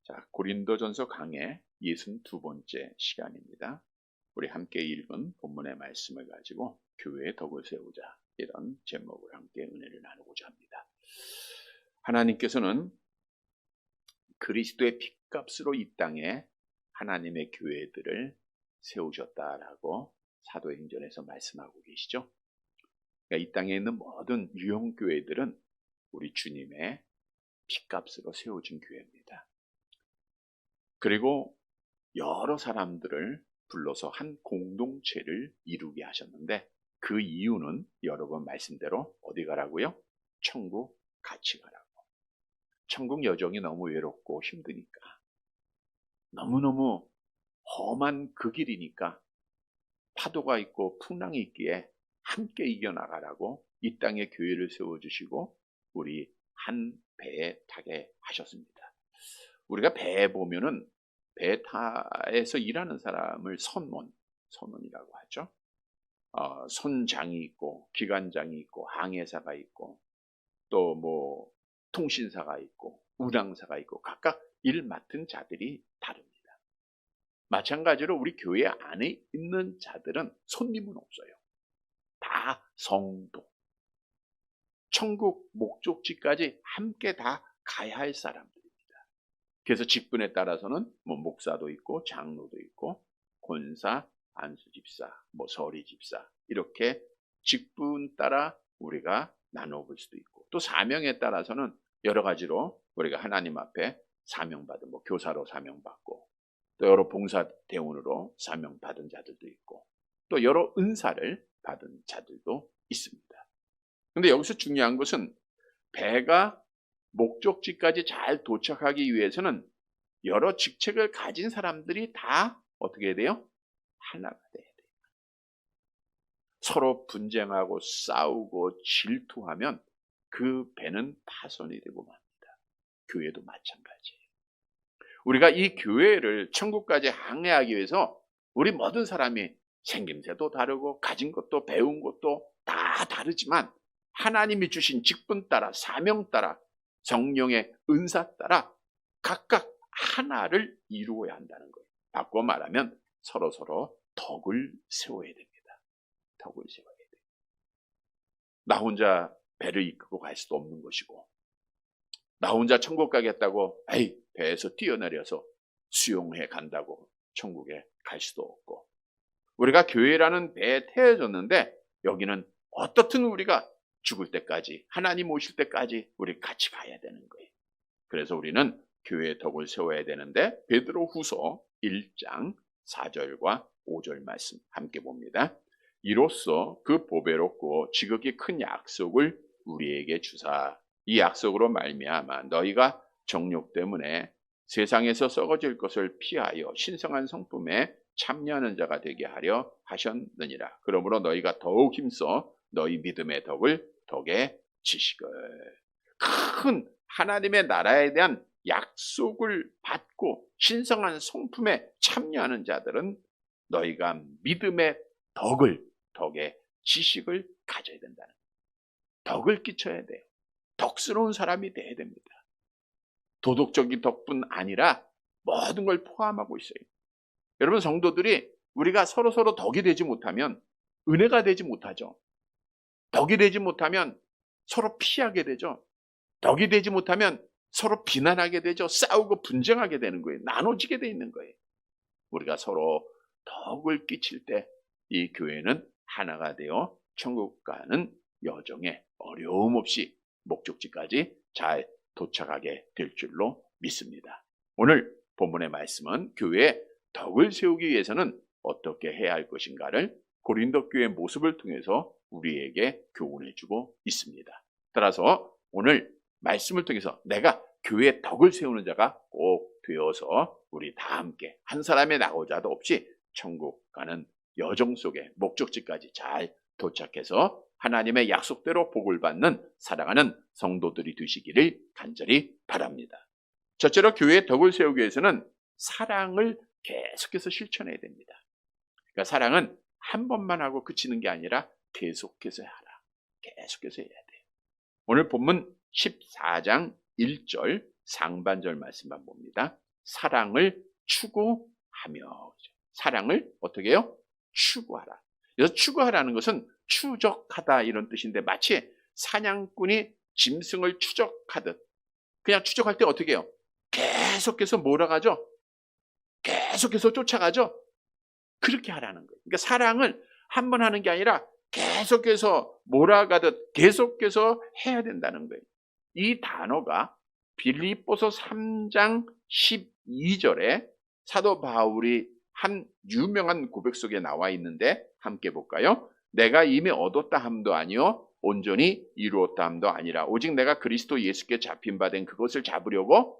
자, 고린도전서 강의 62번째 시간입니다. 우리 함께 읽은 본문의 말씀을 가지고 교회의 덕을 세우자, 이런 제목을 함께 은혜를 나누고자 합니다. 하나님께서는 그리스도의 핏값으로 이 땅에 하나님의 교회들을 세우셨다라고 사도행전에서 말씀하고 계시죠. 그러니까 이 땅에 있는 모든 유형교회들은 우리 주님의 핏값으로 세워진 교회입니다. 그리고 여러 사람들을 불러서 한 공동체를 이루게 하셨는데, 그 이유는 여러 번 말씀대로 어디 가라고요? 천국 같이 가라고. 천국 여정이 너무 외롭고 힘드니까, 너무너무 험한 그 길이니까 파도가 있고 풍랑이 있기에 함께 이겨나가라고 이 땅에 교회를 세워주시고 우리 한 배에 타게 하셨습니다. 우리가 배에 보면은 배타에서 일하는 사람을 선원이라고 하죠. 선장이 있고 기관장이 있고 항해사가 있고 또 뭐 통신사가 있고 운항사가 있고 각각 일 맡은 자들이 다릅니다. 마찬가지로 우리 교회 안에 있는 자들은 손님은 없어요. 다 성도. 천국 목적지까지 함께 다 가야 할 사람들입니다. 그래서 직분에 따라서는 뭐 목사도 있고 장로도 있고 권사, 안수집사, 뭐 서리집사, 이렇게 직분 따라 우리가 나눠볼 수도 있고, 또 사명에 따라서는 여러 가지로 우리가 하나님 앞에 사명받은, 뭐 교사로 사명받고, 또 여러 봉사대원으로 사명받은 자들도 있고, 또 여러 은사를 받은 자들도 있습니다. 근데 여기서 중요한 것은 배가 목적지까지 잘 도착하기 위해서는 여러 직책을 가진 사람들이 다 어떻게 해야 돼요? 하나가 돼야 돼요. 서로 분쟁하고 싸우고 질투하면 그 배는 파손이 되고 맙니다. 교회도 마찬가지예요. 우리가 이 교회를 천국까지 항해하기 위해서 우리 모든 사람이 생김새도 다르고 가진 것도 배운 것도 다 다르지만 하나님이 주신 직분 따라, 사명 따라, 성령의 은사 따라 각각 하나를 이루어야 한다는 거예요. 바꿔 말하면 서로 덕을 세워야 됩니다. 덕을 세워야 돼요. 나 혼자 배를 이끌고 갈 수도 없는 것이고, 나 혼자 천국 가겠다고 배에서 뛰어내려서 수용해 간다고 천국에 갈 수도 없고, 우리가 교회라는 배에 태워졌는데 여기는 어떻든 우리가 죽을 때까지, 하나님 오실 때까지 우리 같이 가야 되는 거예요. 그래서 우리는 교회의 덕을 세워야 되는데, 베드로후서 1장 4절과 5절 말씀 함께 봅니다. 이로써 그 보배롭고 지극히 큰 약속을 우리에게 주사, 이 약속으로 말미암아 너희가 정욕 때문에 세상에서 썩어질 것을 피하여 신성한 성품에 참여하는 자가 되게 하려 하셨느니라. 그러므로 너희가 더욱 힘써 너희 믿음의 덕에 지식을, 큰 하나님의 나라에 대한 약속을 받고 신성한 성품에 참여하는 자들은 너희가 믿음의 덕의 지식을 가져야 된다는 거예요. 덕을 끼쳐야 돼요. 덕스러운 사람이 돼야 됩니다. 도덕적인 덕뿐 아니라 모든 걸 포함하고 있어요. 여러분, 성도들이 우리가 서로 덕이 되지 못하면 은혜가 되지 못하죠. 덕이 되지 못하면 서로 피하게 되죠. 덕이 되지 못하면 서로 비난하게 되죠. 싸우고 분쟁하게 되는 거예요. 나눠지게 돼 있는 거예요. 우리가 서로 덕을 끼칠 때 이 교회는 하나가 되어 천국 가는 여정에 어려움 없이 목적지까지 잘 도착하게 될 줄로 믿습니다. 오늘 본문의 말씀은 교회의 덕을 세우기 위해서는 어떻게 해야 할 것인가를 고린도 교회의 모습을 통해서 우리에게 교훈해주고 있습니다. 따라서 오늘 말씀을 통해서 내가 교회의 덕을 세우는 자가 꼭 되어서 우리 다 함께 한 사람의 낙오자도 없이 천국 가는 여정 속에 목적지까지 잘 도착해서 하나님의 약속대로 복을 받는 사랑하는 성도들이 되시기를 간절히 바랍니다. 첫째로 교회의 덕을 세우기 위해서는 사랑을 계속해서 실천해야 됩니다. 그러니까 사랑은 한 번만 하고 그치는 게 아니라 계속해서 하라. 계속해서 해야 돼요. 오늘 본문 14장 1절 상반절 말씀만 봅니다. 사랑을 추구하며. 사랑을 어떻게 해요? 추구하라. 그래서 추구하라는 것은 추적하다 이런 뜻인데, 마치 사냥꾼이 짐승을 추적하듯, 그냥 추적할 때 어떻게 해요? 계속해서 몰아가죠. 계속해서 쫓아가죠. 그렇게 하라는 거예요. 그러니까 사랑을 한 번 하는 게 아니라 계속해서 몰아가듯 계속해서 해야 된다는 거예요. 이 단어가 빌립보서 3장 12절에 사도 바울이 한 유명한 고백 속에 나와 있는데, 함께 볼까요? 내가 이미 얻었다 함도 아니요 온전히 이루었다 함도 아니라 오직 내가 그리스도 예수께 잡힌 바 된 그것을 잡으려고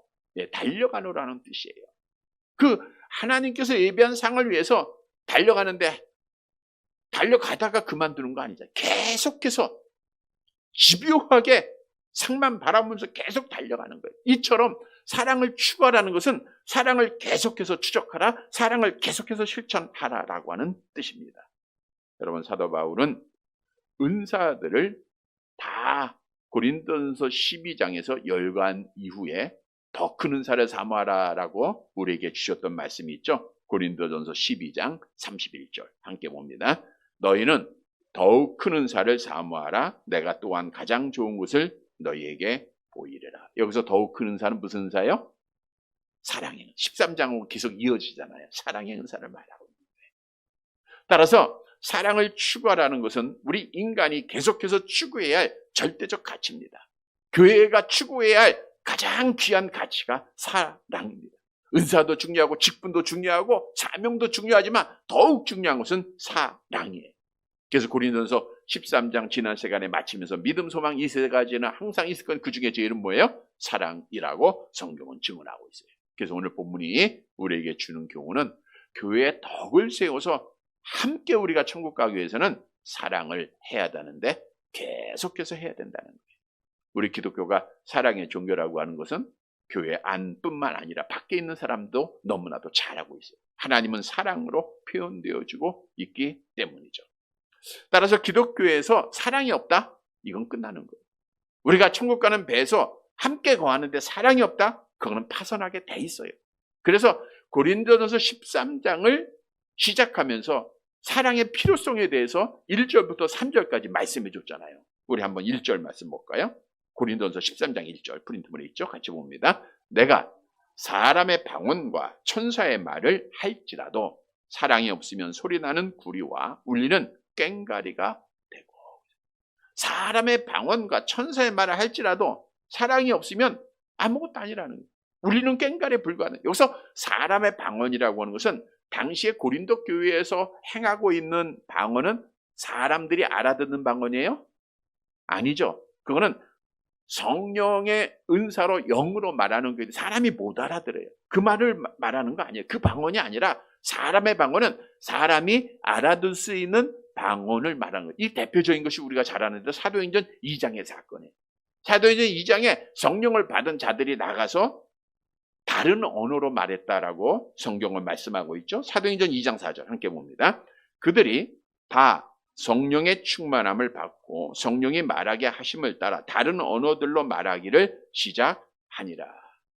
달려가노라는 뜻이에요. 그 하나님께서 예비한 상을 위해서 달려가는데, 달려가다가 그만두는 거 아니잖아요. 계속해서 집요하게 상만 바라보면서 계속 달려가는 거예요. 이처럼 사랑을 추구하라는 것은 사랑을 계속해서 추적하라, 사랑을 계속해서 실천하라라고 하는 뜻입니다. 여러분, 사도 바울은 은사들을 다 고린도전서 12장에서 열거한 이후에 더 큰 은사를 사모하라라고 우리에게 주셨던 말씀이 있죠. 고린도전서 12장 31절 함께 봅니다. 너희는 더욱 큰 은사를 사모하라. 내가 또한 가장 좋은 것을 너희에게 보이리라. 여기서 더욱 큰 은사는 무슨 은사예요? 사랑의 13장으로 계속 이어지잖아요. 사랑의 은사를 말하고 있는 거예요. 따라서 사랑을 추구하라는 것은 우리 인간이 계속해서 추구해야 할 절대적 가치입니다. 교회가 추구해야 할 가장 귀한 가치가 사랑입니다. 은사도 중요하고 직분도 중요하고 사명도 중요하지만 더욱 중요한 것은 사랑이에요. 그래서 고린도전서 13장 지난 시간에 마치면서 믿음, 소망 이 세 가지는 항상 있을 건 그 중에 제일은 뭐예요? 사랑이라고 성경은 증언하고 있어요. 그래서 오늘 본문이 우리에게 주는 교훈은 교회의 덕을 세워서 함께 우리가 천국 가기 위해서는 사랑을 해야 하는데 계속해서 해야 된다는 거예요. 우리 기독교가 사랑의 종교라고 하는 것은 교회 안뿐만 아니라 밖에 있는 사람도 너무나도 잘 알고 있어요. 하나님은 사랑으로 표현되어지고 있기 때문이죠. 따라서 기독교에서 사랑이 없다? 이건 끝나는 거예요. 우리가 천국 가는 배에서 함께 거하는데 사랑이 없다? 그거는 파선하게 돼 있어요. 그래서 고린도전서 13장을 시작하면서 사랑의 필요성에 대해서 1절부터 3절까지 말씀해 줬잖아요. 우리 한번 1절 말씀 볼까요? 고린도전서 13장 1절 프린트물에 있죠? 같이 봅니다. 내가 사람의 방언과 천사의 말을 할지라도 사랑이 없으면 소리나는 구리와 울리는 꽹가리가 되고, 사람의 방언과 천사의 말을 할지라도 사랑이 없으면 아무것도 아니라는 거예요. 울리는 꽹가리에 불과하는. 여기서 사람의 방언이라고 하는 것은 당시에 고린도 교회에서 행하고 있는 방언은 사람들이 알아듣는 방언이에요? 아니죠. 그거는 성령의 은사로 영으로 말하는 게 사람이 못 알아들어요. 그 말을 말하는 거 아니에요. 그 방언이 아니라 사람의 방언은 사람이 알아들 수 있는 방언을 말하는 거예요. 이 대표적인 것이 우리가 잘 아는데 사도행전 2장의 사건이에요. 사도행전 2장에 성령을 받은 자들이 나가서 다른 언어로 말했다라고 성경을 말씀하고 있죠. 사도행전 2장 4절 함께 봅니다. 그들이 다 성령의 충만함을 받고 성령이 말하게 하심을 따라 다른 언어들로 말하기를 시작하니라.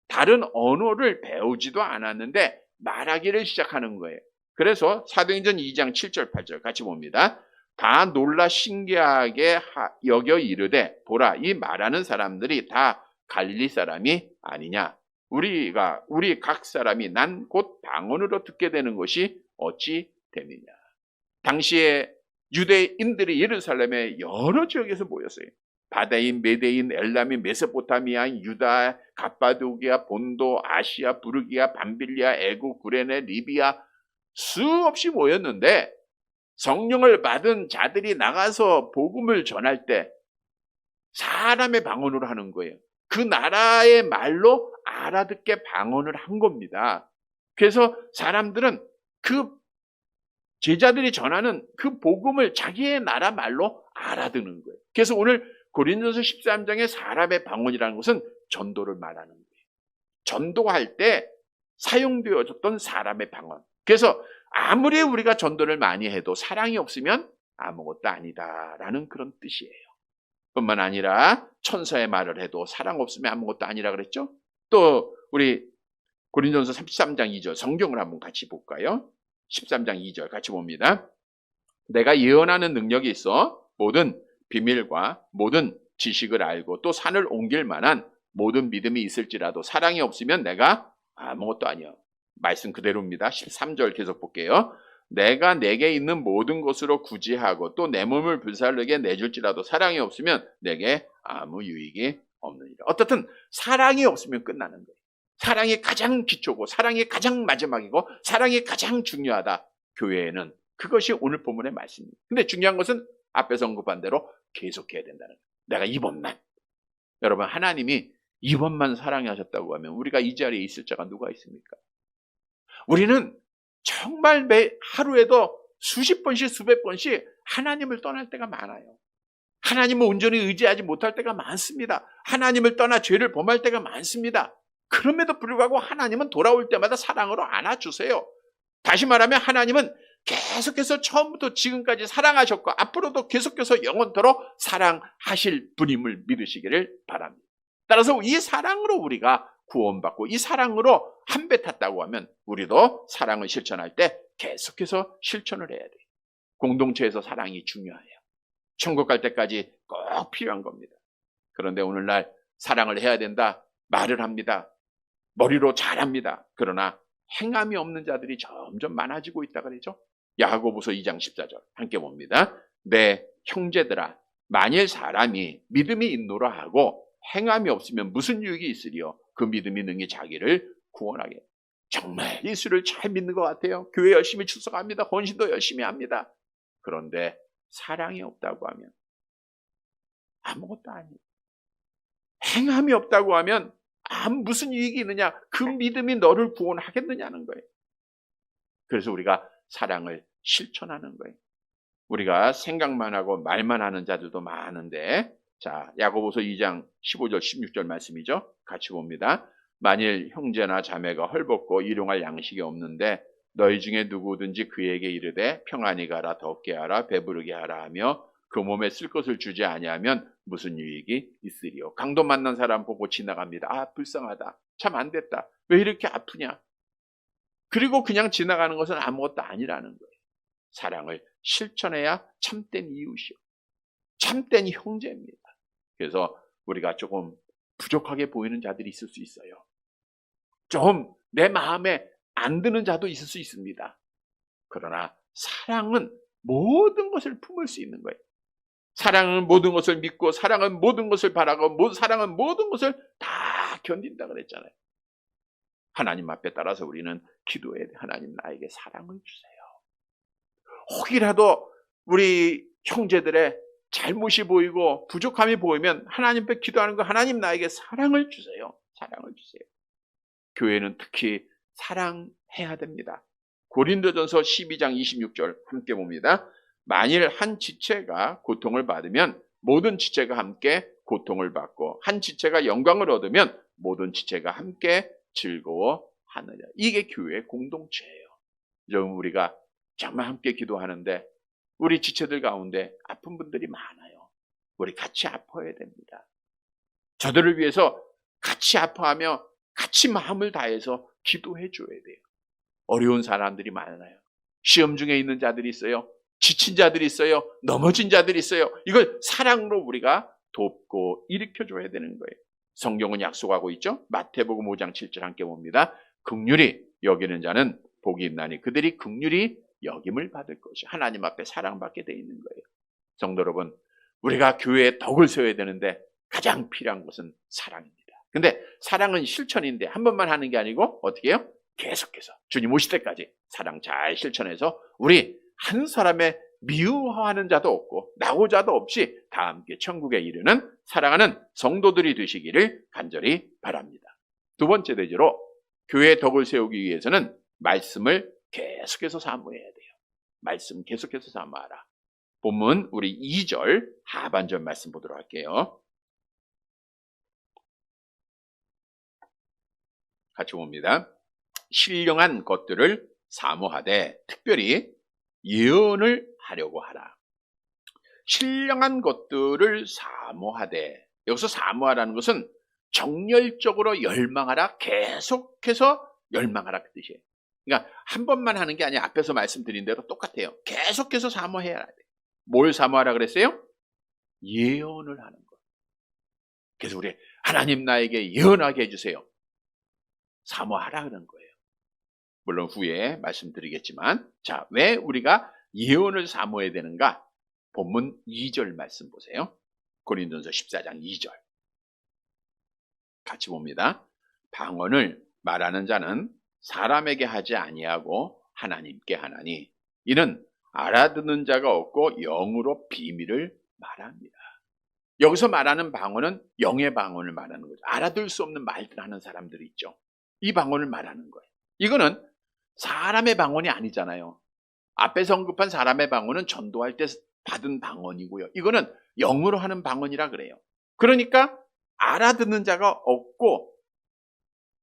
다른 언어를 배우지도 않았는데 말하기를 시작하는 거예요. 그래서 사도행전 2장 7절 8절 같이 봅니다. 다 놀라 신기하게 여겨 이르되 보라 이 말하는 사람들이 다 갈릴리 사람이 아니냐. 우리 각 사람이 난 곧 방언으로 듣게 되는 것이 어찌 됨이냐. 당시에 유대인들이 예루살렘의 여러 지역에서 모였어요. 바다인, 메데인, 엘람인, 메소포타미아, 유다, 갑바도기아, 본도, 아시아, 부르기아, 밤빌리아, 애국, 구레네, 리비아 수없이 모였는데 성령을 받은 자들이 나가서 복음을 전할 때 사람의 방언으로 하는 거예요. 그 나라의 말로 알아듣게 방언을 한 겁니다. 그래서 사람들은 그 제자들이 전하는 그 복음을 자기의 나라 말로 알아듣는 거예요. 그래서 오늘 고린도전서 13장의 사람의 방언이라는 것은 전도를 말하는 거예요. 전도할 때 사용되어졌던 사람의 방언. 그래서 아무리 우리가 전도를 많이 해도 사랑이 없으면 아무것도 아니다라는 그런 뜻이에요. 뿐만 아니라 천사의 말을 해도 사랑 없으면 아무것도 아니라 그랬죠. 또 우리 고린도전서 13장 2절 성경을 한번 같이 볼까요? 13장 2절 같이 봅니다. 내가 예언하는 능력이 있어 모든 비밀과 모든 지식을 알고 또 산을 옮길 만한 모든 믿음이 있을지라도 사랑이 없으면 내가 아무것도 아니요. 말씀 그대로입니다. 13절 계속 볼게요. 내가 내게 있는 모든 것으로 구제하고 또 내 몸을 불살르게 내줄지라도 사랑이 없으면 내게 아무 유익이 없느니라. 어떻든 사랑이 없으면 끝나는 거예요. 사랑이 가장 기초고 사랑이 가장 마지막이고 사랑이 가장 중요하다. 교회에는 그것이 오늘 본문의 말씀입니다. 근데 중요한 것은 앞에서 언급한 대로 계속해야 된다는 거예요. 내가 이번만. 여러분 하나님이 이번만 사랑하셨다고 하면 우리가 이 자리에 있을 자가 누가 있습니까? 우리는 정말 매 하루에도 수십 번씩 수백 번씩 하나님을 떠날 때가 많아요. 하나님을 온전히 의지하지 못할 때가 많습니다. 하나님을 떠나 죄를 범할 때가 많습니다. 그럼에도 불구하고 하나님은 돌아올 때마다 사랑으로 안아주세요. 다시 말하면 하나님은 계속해서 처음부터 지금까지 사랑하셨고 앞으로도 계속해서 영원토록 사랑하실 분임을 믿으시기를 바랍니다. 따라서 이 사랑으로 우리가 구원받고 이 사랑으로 한 배 탔다고 하면 우리도 사랑을 실천할 때 계속해서 실천을 해야 돼요. 공동체에서 사랑이 중요해요. 천국 갈 때까지 꼭 필요한 겁니다. 그런데 오늘날 사랑을 해야 된다 말을 합니다. 머리로 잘합니다. 그러나 행함이 없는 자들이 점점 많아지고 있다 그러죠. 야고보서 2장 14절 함께 봅니다. 내 형제들아 만일 사람이 믿음이 있노라 하고 행함이 없으면 무슨 유익이 있으리요? 그 믿음이 능히 자기를 구원하게. 정말 예수를 잘 믿는 것 같아요. 교회 열심히 출석합니다. 헌신도 열심히 합니다. 그런데 사랑이 없다고 하면 아무것도 아니에요. 행함이 없다고 하면 무슨 유익이 있느냐? 그 믿음이 너를 구원하겠느냐는 거예요. 그래서 우리가 사랑을 실천하는 거예요. 우리가 생각만 하고 말만 하는 자들도 많은데 자, 야고보서 2장 15절 16절 말씀이죠. 같이 봅니다. 만일 형제나 자매가 헐벗고 일용할 양식이 없는데 너희 중에 누구든지 그에게 이르되 평안히 가라 덥게 하라 배부르게 하라 하며 그 몸에 쓸 것을 주지 아니하면 무슨 유익이 있으리요. 강도 만난 사람 보고 지나갑니다. 불쌍하다. 참 안 됐다. 왜 이렇게 아프냐. 그리고 그냥 지나가는 것은 아무것도 아니라는 거예요. 사랑을 실천해야 참된 이웃이요. 참된 형제입니다. 그래서 우리가 조금 부족하게 보이는 자들이 있을 수 있어요. 좀 내 마음에 안 드는 자도 있을 수 있습니다. 그러나 사랑은 모든 것을 품을 수 있는 거예요. 사랑은 모든 것을 믿고 사랑은 모든 것을 바라고 사랑은 모든 것을 다 견딘다 그랬잖아요. 하나님 앞에 따라서 우리는 기도해야 돼. 하나님 나에게 사랑을 주세요. 혹이라도 우리 형제들의 잘못이 보이고 부족함이 보이면 하나님 앞에 기도하는 거 하나님 나에게 사랑을 주세요. 사랑을 주세요. 교회는 특히 사랑해야 됩니다. 고린도전서 12장 26절 함께 봅니다. 만일 한 지체가 고통을 받으면 모든 지체가 함께 고통을 받고 한 지체가 영광을 얻으면 모든 지체가 함께 즐거워하느냐. 이게 교회의 공동체예요. 여러분 우리가 정말 함께 기도하는데 우리 지체들 가운데 아픈 분들이 많아요. 우리 같이 아파야 됩니다. 저들을 위해서 같이 아파하며 같이 마음을 다해서 기도해 줘야 돼요. 어려운 사람들이 많아요. 시험 중에 있는 자들이 있어요. 지친 자들이 있어요. 넘어진 자들이 있어요. 이걸 사랑으로 우리가 돕고 일으켜줘야 되는 거예요. 성경은 약속하고 있죠. 마태복음 5장 7절 함께 봅니다. 긍휼히 여기는 자는 복이 있나니 그들이 긍휼히 여김을 받을 것이 하나님 앞에 사랑받게 돼 있는 거예요. 성도 여러분, 우리가 교회에 덕을 세워야 되는데 가장 필요한 것은 사랑입니다. 근데 사랑은 실천인데 한 번만 하는 게 아니고 어떻게 해요? 계속해서 주님 오실 때까지 사랑 잘 실천해서 우리 한 사람의 미워하는 자도 없고 나오자도 없이 다 함께 천국에 이르는 사랑하는 성도들이 되시기를 간절히 바랍니다. 두 번째 대지로 교회의 덕을 세우기 위해서는 말씀을 계속해서 사모해야 돼요. 말씀 계속해서 사모하라. 본문 우리 2절 하반절 말씀 보도록 할게요. 같이 봅니다. 신령한 것들을 사모하되 특별히 예언을 하려고 하라. 신령한 것들을 사모하되 여기서 사모하라는 것은 정열적으로 열망하라. 계속해서 열망하라 그 뜻이에요. 그러니까 한 번만 하는 게 아니라 앞에서 말씀드린 대로 똑같아요. 계속해서 사모해야 돼. 뭘 사모하라 그랬어요? 예언을 하는 거. 그래서 우리 하나님 나에게 예언하게 해주세요. 사모하라 그런 거예요. 물론 후에 말씀드리겠지만, 자, 왜 우리가 예언을 사모해야 되는가? 본문 2절 말씀 보세요. 고린도전서 14장 2절. 같이 봅니다. 방언을 말하는 자는 사람에게 하지 아니하고 하나님께 하나니 이는 알아듣는 자가 없고 영으로 비밀을 말합니다. 여기서 말하는 방언은 영의 방언을 말하는 거죠. 알아들 수 없는 말들 하는 사람들이 있죠. 이 방언을 말하는 거예요. 이거는 사람의 방언이 아니잖아요. 앞에서 언급한 사람의 방언은 전도할 때 받은 방언이고요. 이거는 영으로 하는 방언이라 그래요. 그러니까 알아듣는 자가 없고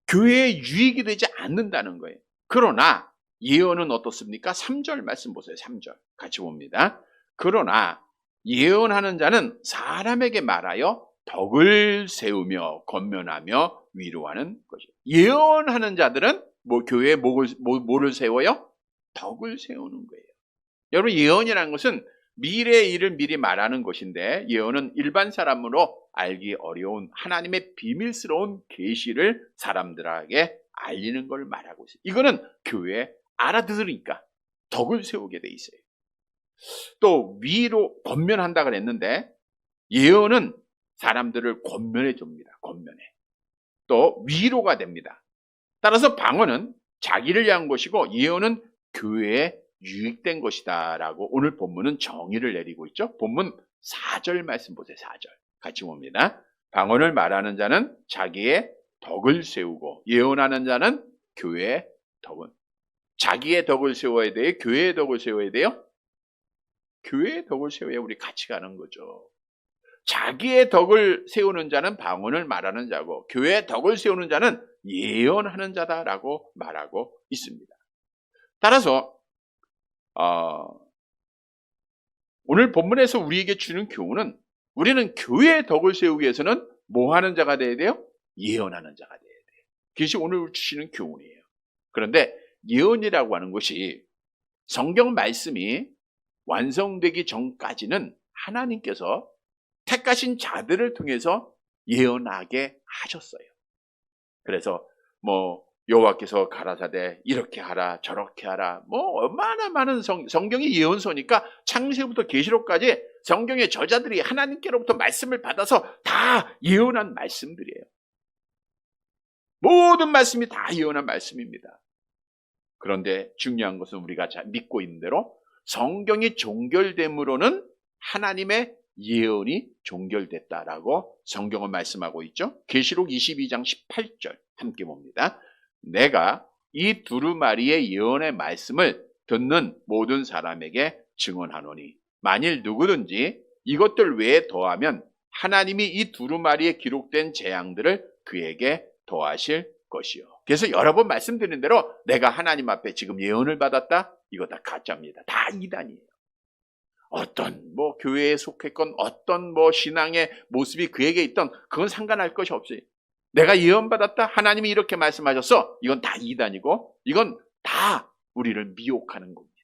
교회에 유익이 되지 않는다는 거예요. 그러나 예언은 어떻습니까? 3절 말씀 보세요. 3절 같이 봅니다. 그러나 예언하는 자는 사람에게 말하여 덕을 세우며 권면하며 위로하는 것이죠. 예언하는 자들은 교회에 뭐를 세워요? 덕을 세우는 거예요. 여러분, 예언이라는 것은 미래의 일을 미리 말하는 것인데, 예언은 일반 사람으로 알기 어려운 하나님의 비밀스러운 계시를 사람들에게 알리는 걸 말하고 있어요. 이거는 교회에 알아들으니까 덕을 세우게 돼 있어요. 또 위로 권면한다 그랬는데, 예언은 사람들을 권면해 줍니다. 권면해. 또 위로가 됩니다. 따라서 방언은 자기를 위한 것이고 예언은 교회에 유익된 것이다 라고 오늘 본문은 정의를 내리고 있죠. 본문 4절 말씀 보세요. 4절 같이 봅니다. 방언을 말하는 자는 자기의 덕을 세우고 예언하는 자는 교회의 덕은. 자기의 덕을 세워야 돼요? 교회의 덕을 세워야 돼요? 교회의 덕을 세워야 우리 같이 가는 거죠. 자기의 덕을 세우는 자는 방언을 말하는 자고 교회의 덕을 세우는 자는 예언하는 자다라고 말하고 있습니다. 따라서 오늘 본문에서 우리에게 주는 교훈은 우리는 교회의 덕을 세우기 위해서는 뭐 하는 자가 돼야 돼요? 예언하는 자가 돼야 돼요. 그것이 오늘 주시는 교훈이에요. 그런데 예언이라고 하는 것이 성경 말씀이 완성되기 전까지는 하나님께서 택하신 자들을 통해서 예언하게 하셨어요. 그래서 여호와께서 가라사대 이렇게 하라 저렇게 하라 얼마나 많은 성경이 예언서니까 창세기부터 계시록까지 성경의 저자들이 하나님께로부터 말씀을 받아서 다 예언한 말씀들이에요. 모든 말씀이 다 예언한 말씀입니다. 그런데 중요한 것은 우리가 잘 믿고 있는 대로 성경이 종결됨으로는 하나님의 예언이 종결됐다라고 성경은 말씀하고 있죠. 계시록 22장 18절 함께 봅니다. 내가 이 두루마리의 예언의 말씀을 듣는 모든 사람에게 증언하노니 만일 누구든지 이것들 외에 더하면 하나님이 이 두루마리에 기록된 재앙들을 그에게 더하실 것이요. 그래서 여러 번 말씀드린 대로 내가 하나님 앞에 지금 예언을 받았다? 이거 다 가짜입니다. 다 이단이에요. 어떤 교회에 속했건 어떤 신앙의 모습이 그에게 있던 그건 상관할 것이 없어요. 내가 예언받았다? 하나님이 이렇게 말씀하셨어? 이건 다 이단이고 이건 다 우리를 미혹하는 겁니다.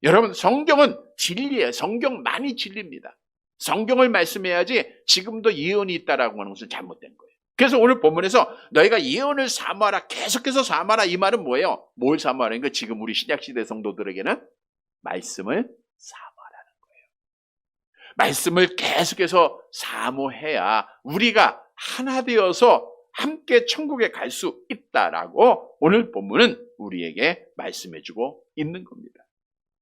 여러분, 성경은 진리예요. 성경만이 진리입니다. 성경을 말씀해야지 지금도 예언이 있다라고 하는 것은 잘못된 거예요. 그래서 오늘 본문에서 너희가 예언을 사모하라, 계속해서 사모하라, 이 말은 뭐예요? 뭘 사모하라는 거? 지금 우리 신약시대 성도들에게는 말씀을 사모하라는 거예요. 말씀을 계속해서 사모해야 우리가 하나 되어서 함께 천국에 갈 수 있다라고 오늘 본문은 우리에게 말씀해주고 있는 겁니다.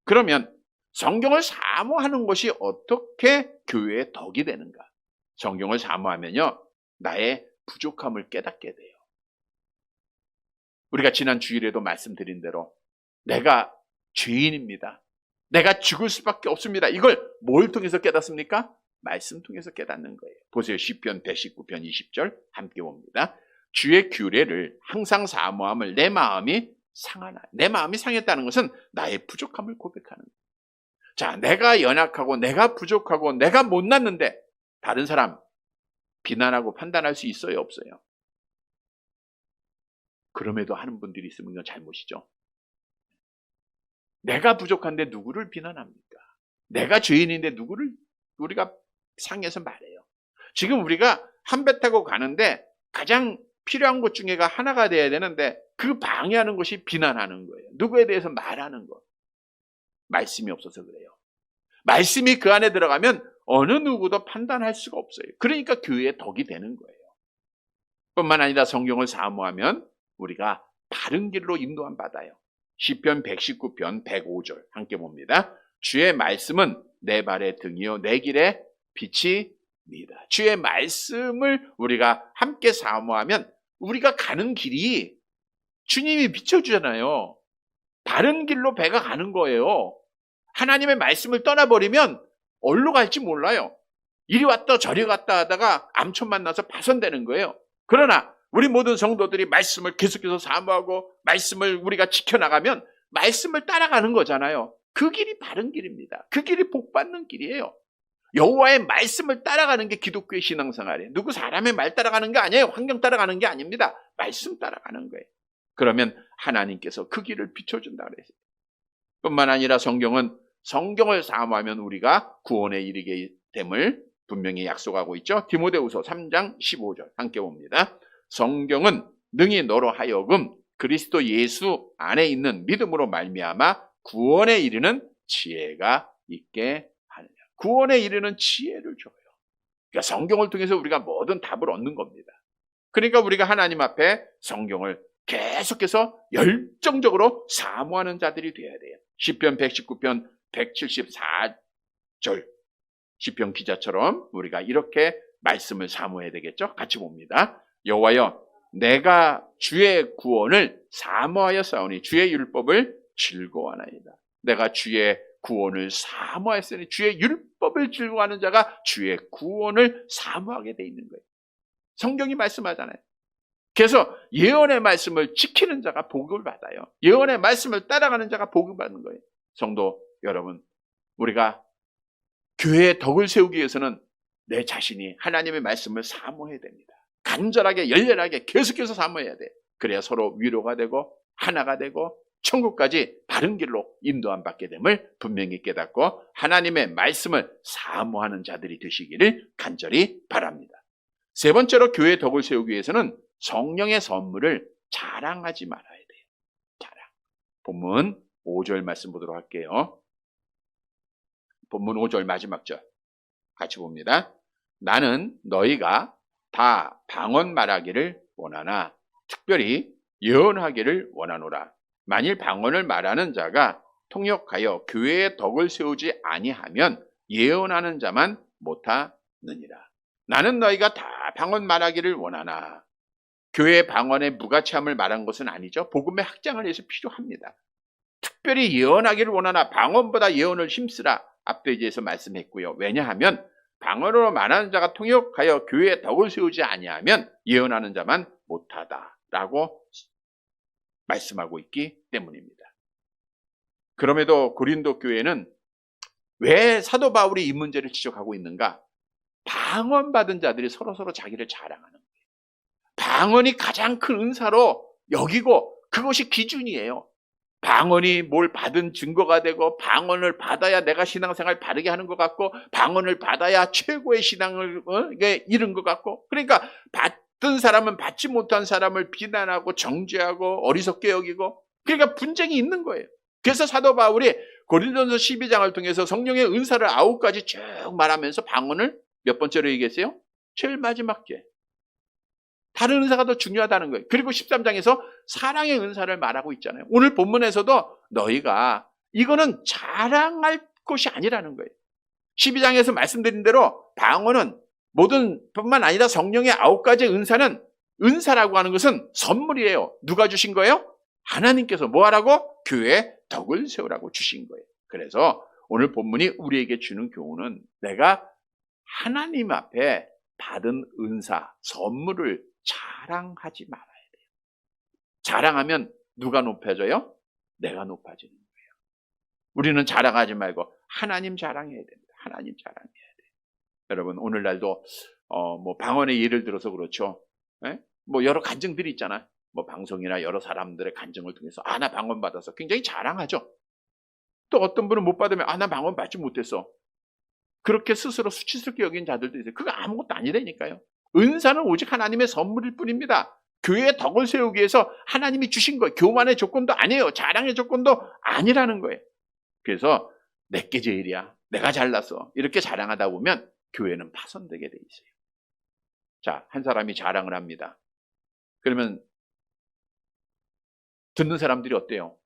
그러면 성경을 사모하는 것이 어떻게 교회의 덕이 되는가? 성경을 사모하면요, 나의 부족함을 깨닫게 돼요. 우리가 지난 주일에도 말씀드린 대로 내가 죄인입니다. 내가 죽을 수밖에 없습니다. 이걸 뭘 통해서 깨닫습니까? 말씀 통해서 깨닫는 거예요. 보세요. 시편 119편 20절 함께 봅니다. 주의 규례를 항상 사모함을 내 마음이 상하나. 내 마음이 상했다는 것은 나의 부족함을 고백하는 거예요. 자, 내가 연약하고 내가 부족하고 내가 못났는데 다른 사람 비난하고 판단할 수 있어요? 없어요? 그럼에도 하는 분들이 있으면 이건 잘못이죠. 내가 부족한데 누구를 비난합니까? 내가 죄인인데 누구를 우리가 상해서 말해요. 지금 우리가 한 배 타고 가는데 가장 필요한 것 중에가 하나가 돼야 되는데 그 방해하는 것이 비난하는 거예요. 누구에 대해서 말하는 것. 말씀이 없어서 그래요. 말씀이 그 안에 들어가면 어느 누구도 판단할 수가 없어요. 그러니까 교회의 덕이 되는 거예요. 뿐만 아니라 성경을 사모하면 우리가 바른 길로 인도함 받아요. 시편 119편 105절 함께 봅니다. 주의 말씀은 내 발의 등이요 내 길의 빛이니이다. 주의 말씀을 우리가 함께 사모하면 우리가 가는 길이 주님이 비춰주잖아요. 바른 길로 배가 가는 거예요. 하나님의 말씀을 떠나버리면 어디로 갈지 몰라요. 이리 왔다 저리 갔다 하다가 암촌 만나서 파손되는 거예요. 그러나 우리 모든 성도들이 말씀을 계속해서 사모하고 말씀을 우리가 지켜나가면 말씀을 따라가는 거잖아요. 그 길이 바른 길입니다. 그 길이 복받는 길이에요. 여호와의 말씀을 따라가는 게 기독교의 신앙생활이에요. 누구 사람의 말 따라가는 게 아니에요. 환경 따라가는 게 아닙니다. 말씀 따라가는 거예요. 그러면 하나님께서 그 길을 비춰준다 그랬어요. 뿐만 아니라 성경을 사모하면 우리가 구원에 이르게 됨을 분명히 약속하고 있죠. 디모데후서 3장 15절 함께 봅니다. 성경은 능히 너로 하여금 그리스도 예수 안에 있는 믿음으로 말미암아 구원에 이르는 지혜가 있게 하느냐. 구원에 이르는 지혜를 줘요. 그러니까 성경을 통해서 우리가 모든 답을 얻는 겁니다. 그러니까 우리가 하나님 앞에 성경을 계속해서 열정적으로 사모하는 자들이 되어야 돼요. 시편 119편 174절 시편 기자처럼 우리가 이렇게 말씀을 사모해야 되겠죠. 같이 봅니다. 여호와여 내가 주의 구원을 사모하여 싸우니 주의 율법을 즐거워하나이다. 내가 주의 구원을 사모하였으니 주의 율법을 즐거워하는 자가 주의 구원을 사모하게 돼 있는 거예요. 성경이 말씀하잖아요. 그래서 예언의 말씀을 지키는 자가 복을 받아요. 예언의 말씀을 따라가는 자가 복을 받는 거예요. 성도 여러분, 우리가 교회의 덕을 세우기 위해서는 내 자신이 하나님의 말씀을 사모해야 됩니다. 간절하게 열렬하게 계속해서 사모해야 돼. 그래야 서로 위로가 되고 하나가 되고 천국까지 바른 길로 인도함 받게 됨을 분명히 깨닫고 하나님의 말씀을 사모하는 자들이 되시기를 간절히 바랍니다. 세 번째로 교회의 덕을 세우기 위해서는 성령의 선물을 자랑하지 말아야 돼요. 자랑. 본문 5절 말씀 보도록 할게요. 본문 5절 마지막 절 같이 봅니다. 나는 너희가 다 방언 말하기를 원하나 특별히 예언하기를 원하노라. 만일 방언을 말하는 자가 통역하여 교회의 덕을 세우지 아니하면 예언하는 자만 못하느니라. 나는 너희가 다 방언 말하기를 원하나. 교회의 방언의 무가치함을 말한 것은 아니죠. 복음의 확장을 위해서 필요합니다. 특별히 예언하기를 원하나 방언보다 예언을 힘쓰라. 앞페이지에서 말씀했고요. 왜냐하면 방언으로 말하는 자가 통역하여 교회의 덕을 세우지 아니하면 예언하는 자만 못하다라고 말씀하고 있기 때문입니다. 그럼에도 고린도 교회는 왜 사도 바울이 이 문제를 지적하고 있는가? 방언 받은 자들이 서로 자기를 자랑하는 거예요. 방언이 가장 큰 은사로 여기고 그것이 기준이에요. 방언이 뭘 받은 증거가 되고 방언을 받아야 내가 신앙생활 바르게 하는 것 같고 방언을 받아야 최고의 신앙을 이룬 것 같고 그러니까 받던 사람은 받지 못한 사람을 비난하고 정죄하고 어리석게 여기고 그러니까 분쟁이 있는 거예요. 그래서 사도 바울이 고린도전서 12장을 통해서 성령의 은사를 9가지 쭉 말하면서 방언을 몇 번째로 얘기했어요? 제일 마지막 게. 다른 은사가 더 중요하다는 거예요. 그리고 13장에서 사랑의 은사를 말하고 있잖아요. 오늘 본문에서도 너희가 이거는 자랑할 것이 아니라는 거예요. 12장에서 말씀드린 대로 방언은 모든 뿐만 아니라 성령의 9가지 은사는 은사라고 하는 것은 선물이에요. 누가 주신 거예요? 하나님께서 뭐 하라고? 교회에 덕을 세우라고 주신 거예요. 그래서 오늘 본문이 우리에게 주는 교훈은 내가 하나님 앞에 받은 은사, 선물을 자랑하지 말아야 돼요. 자랑하면 누가 높아져요? 내가 높아지는 거예요. 우리는 자랑하지 말고 하나님 자랑해야 됩니다. 하나님 자랑해야 돼요. 여러분 오늘날도 방언의 예를 들어서 그렇죠. 뭐 여러 간증들이 있잖아요. 뭐 방송이나 여러 사람들의 간증을 통해서 나 방언 받아서 굉장히 자랑하죠. 또 어떤 분은 못 받으면 나 방언 받지 못했어. 그렇게 스스로 수치스럽게 여긴 자들도 있어요. 그거 아무것도 아니라니까요. 은사는 오직 하나님의 선물일 뿐입니다. 교회의 덕을 세우기 위해서 하나님이 주신 거예요. 교만의 조건도 아니에요. 자랑의 조건도 아니라는 거예요. 그래서 내게 제일이야. 내가 잘났어. 이렇게 자랑하다 보면 교회는 파손되게 돼 있어요. 자, 한 사람이 자랑을 합니다. 그러면 듣는 사람들이 어때요?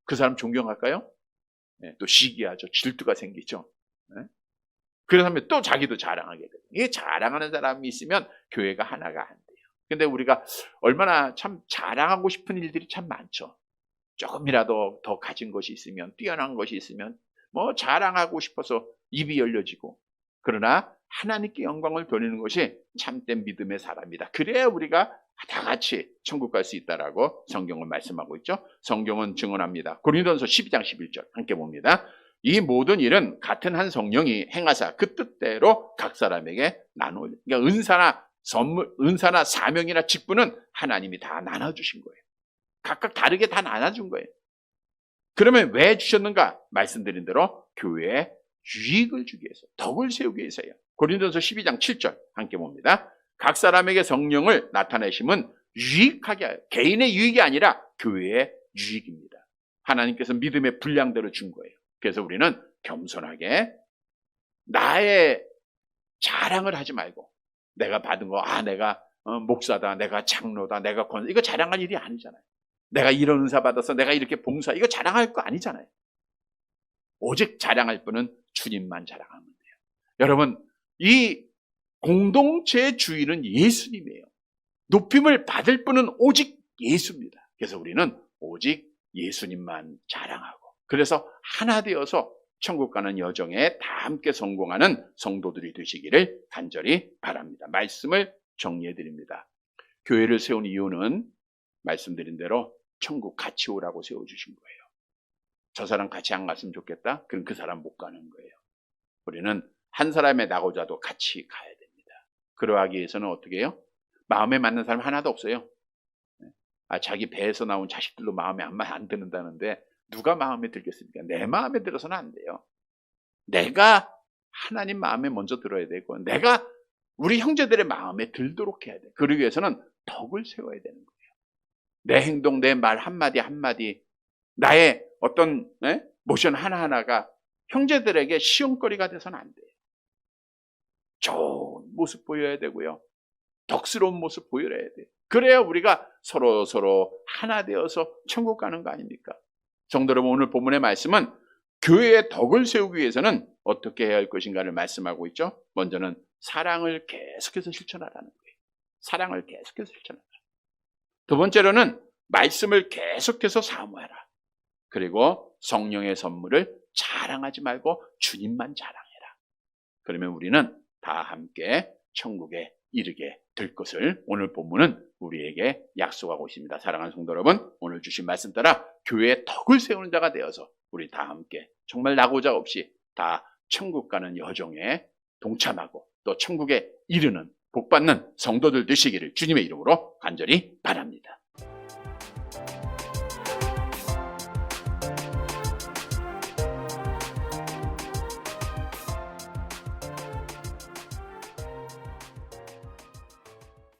그 사람 존경할까요? 네, 또 시기하죠. 질투가 생기죠. 네? 그러면 또 자기도 자랑하게 돼요. 이게 자랑하는 사람이 있으면 교회가 하나가 안 돼요. 근데 우리가 얼마나 참 자랑하고 싶은 일들이 참 많죠. 조금이라도 더 가진 것이 있으면, 뛰어난 것이 있으면 뭐 자랑하고 싶어서 입이 열려지고, 그러나 하나님께 영광을 돌리는 것이 참된 믿음의 사람이다. 그래야 우리가 다 같이 천국 갈 수 있다라고 성경은 말씀하고 있죠. 성경은 증언합니다. 고린도전서 12장 11절 함께 봅니다. 이 모든 일은 같은 한 성령이 행하사 그 뜻대로 각 사람에게 나누어. 그러니까 은사나 선물, 은사나 사명이나 직분은 하나님이 다 나눠주신 거예요. 각각 다르게 다 나눠준 거예요. 그러면 왜 주셨는가? 말씀드린 대로 교회에 유익을 주기 위해서, 덕을 세우기 위해서요. 고린도전서 12장 7절 함께 봅니다. 각 사람에게 성령을 나타내심은 유익하게 하여, 개인의 유익이 아니라 교회의 유익입니다. 하나님께서 믿음의 분량대로 준 거예요. 그래서 우리는 겸손하게 나의 자랑을 하지 말고, 내가 받은 거, 내가 목사다, 내가 장로다, 내가 권사, 이거 자랑할 일이 아니잖아요. 내가 이런 은사 받아서 내가 이렇게 봉사, 이거 자랑할 거 아니잖아요. 오직 자랑할 분은 주님만 자랑하면 돼요. 여러분, 이 공동체의 주인은 예수님이에요. 높임을 받을 분은 오직 예수입니다. 그래서 우리는 오직 예수님만 자랑하고, 그래서 하나 되어서 천국 가는 여정에 다 함께 성공하는 성도들이 되시기를 간절히 바랍니다. 말씀을 정리해 드립니다. 교회를 세운 이유는 말씀드린 대로 천국 같이 오라고 세워주신 거예요. 저 사람 같이 안 갔으면 좋겠다? 그럼 그 사람 못 가는 거예요. 우리는 한 사람의 나고자도 같이 가야 됩니다. 그러하기 위해서는 어떻게 해요? 마음에 맞는 사람 하나도 없어요. 자기 배에서 나온 자식들도 마음에 안 드는다는데 누가 마음에 들겠습니까? 내 마음에 들어서는 안 돼요. 내가 하나님 마음에 먼저 들어야 되고, 내가 우리 형제들의 마음에 들도록 해야 돼요. 그러기 위해서는 덕을 세워야 되는 거예요. 내 행동, 내 말 한마디 한마디, 나의 어떤 모션 하나하나가 형제들에게 시험거리가 돼서는 안 돼요. 좋은 모습 보여야 되고요. 덕스러운 모습 보여야 돼요. 그래야 우리가 서로 하나 되어서 천국 가는 거 아닙니까? 성도 여러분, 오늘 본문의 말씀은 교회의 덕을 세우기 위해서는 어떻게 해야 할 것인가를 말씀하고 있죠. 먼저는 사랑을 계속해서 실천하라는 거예요. 사랑을 계속해서 실천하라. 두 번째로는 말씀을 계속해서 사모하라. 그리고 성령의 선물을 자랑하지 말고 주님만 자랑해라. 그러면 우리는 다 함께 천국에 이르게 될 것을 오늘 본문은 우리에게 약속하고 있습니다. 사랑하는 성도 여러분, 오늘 주신 말씀 따라 교회의 덕을 세우는 자가 되어서 우리 다 함께 정말 나고자 없이 다 천국 가는 여정에 동참하고 또 천국에 이르는 복받는 성도들 되시기를 주님의 이름으로 간절히 바랍니다.